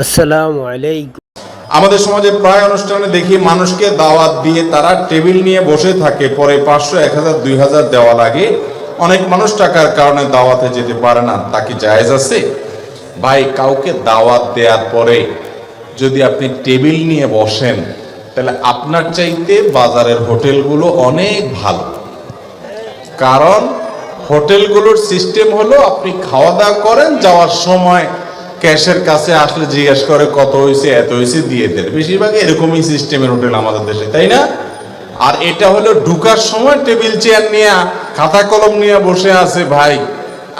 আসসালামু আলাইকুম। আমাদের সমাজে প্রায় অনুষ্ঠানে দেখি মানুষকে দাওয়াত দিয়ে তারা টেবিল নিয়ে বসে থাকে, পরে 500, 1000, 2000 দেওয়া লাগে। অনেক মানুষ টাকার কারণে দাওয়াতে যেতে পারে না, তা কি জায়েজ আছে? ভাই, কাউকে দাওয়াত দেওয়ার পরে যদি আপনি টেবিল নিয়ে বসেন, তাহলে আপনার চাইতে বাজারের হোটেলগুলো অনেক ভালো। কারণ হোটেলগুলোর সিস্টেম হলো আপনি খাওয়া দাওয়া করেন, যাওয়ার সময় ক্যাশের কাছে আসলে জিজ্ঞেস করে কত হয়েছে, এত হয়েছে, দিয়ে দেন। বেশিরভাগ এরকমই সিস্টেমের হোটেল আমাদের দেশে, তাই না? আর এটা হলো ঢুকার সময় টেবিল চেয়ার নিয়ে খাতা কলম নিয়ে বসে আছে, ভাই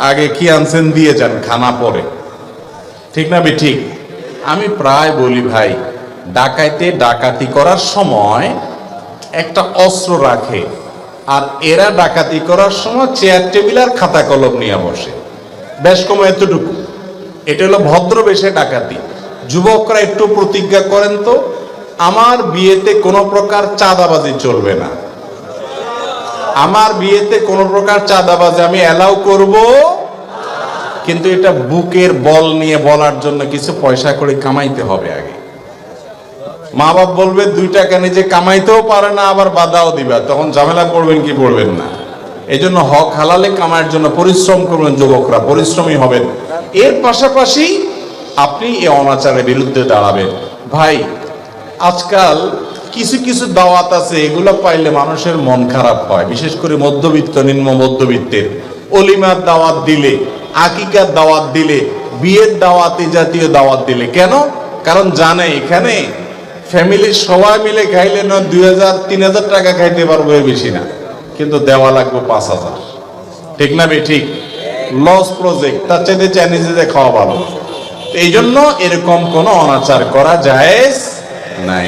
আগে কি আনছেন দিয়ে যান, খানা পরে। ঠিক না বে ঠিক? আমি প্রায় বলি ভাই, ডাকাইতে ডাকাতি করার সময় একটা অস্ত্র রাখে, আর এরা ডাকাতি করার সময় চেয়ার টেবিল আর খাতা কলম নিয়ে বসে। বেশ কম এতটুকু। এটা হলো ভদ্র বেশে ডাকাতি। যুবকরা একটু প্রতিজ্ঞা করেন তো, আমার বিয়েতে কোনো প্রকার চাঁদাবাজি চলবে না। আমার বিয়েতে কোনো প্রকার চাঁদাবাজি আমি অ্যালাউ করব, কিন্তু এটা বুকের বল নিয়ে বলার জন্য কিছু পয়সা করে কামাইতে হবে আগে। মা বাপ বলবে 2 টাকা নিজে কামাইতেও পারে না, আবার বাধাও দিবা, তখন ঝামেলা পড়বেন কি পড়বেন না। এই জন্য হক হালালে কামাইয়ের জন্য পরিশ্রম করবেন, যুবকরা পরিশ্রমী হবেন। এর পাশাপাশি আপনি এই অনাচারের বিরুদ্ধে দাঁড়াবেন। ভাই, আজকাল কিছু কিছু দাওয়াত আছে, এগুলো পাইলে মানুষের মন খারাপ হয়, বিশেষ করে মধ্যবিত্ত, নিম্ন মধ্যবিত্তের। অলিমার দাওয়াত দিলে, আকিকার দাওয়াত দিলে, বিয়ের দাওয়াত, এই জাতীয় দাওয়াত দিলে, কেন? কারণ জানে এখানে ফ্যামিলির সবাই মিলে খাইলে না 2000, 3000 টাকা খাইতে পারবো, এর বেশি না, কিন্তু দেওয়া লাগবে 5000। ঠিক না বে ঠিক? লস প্রজেক্ট, তার চাইতে চাইনিজে খাওয়া ভালো। এই জন্য এরকম কোনো অনাচার করা জায়েজ নাই।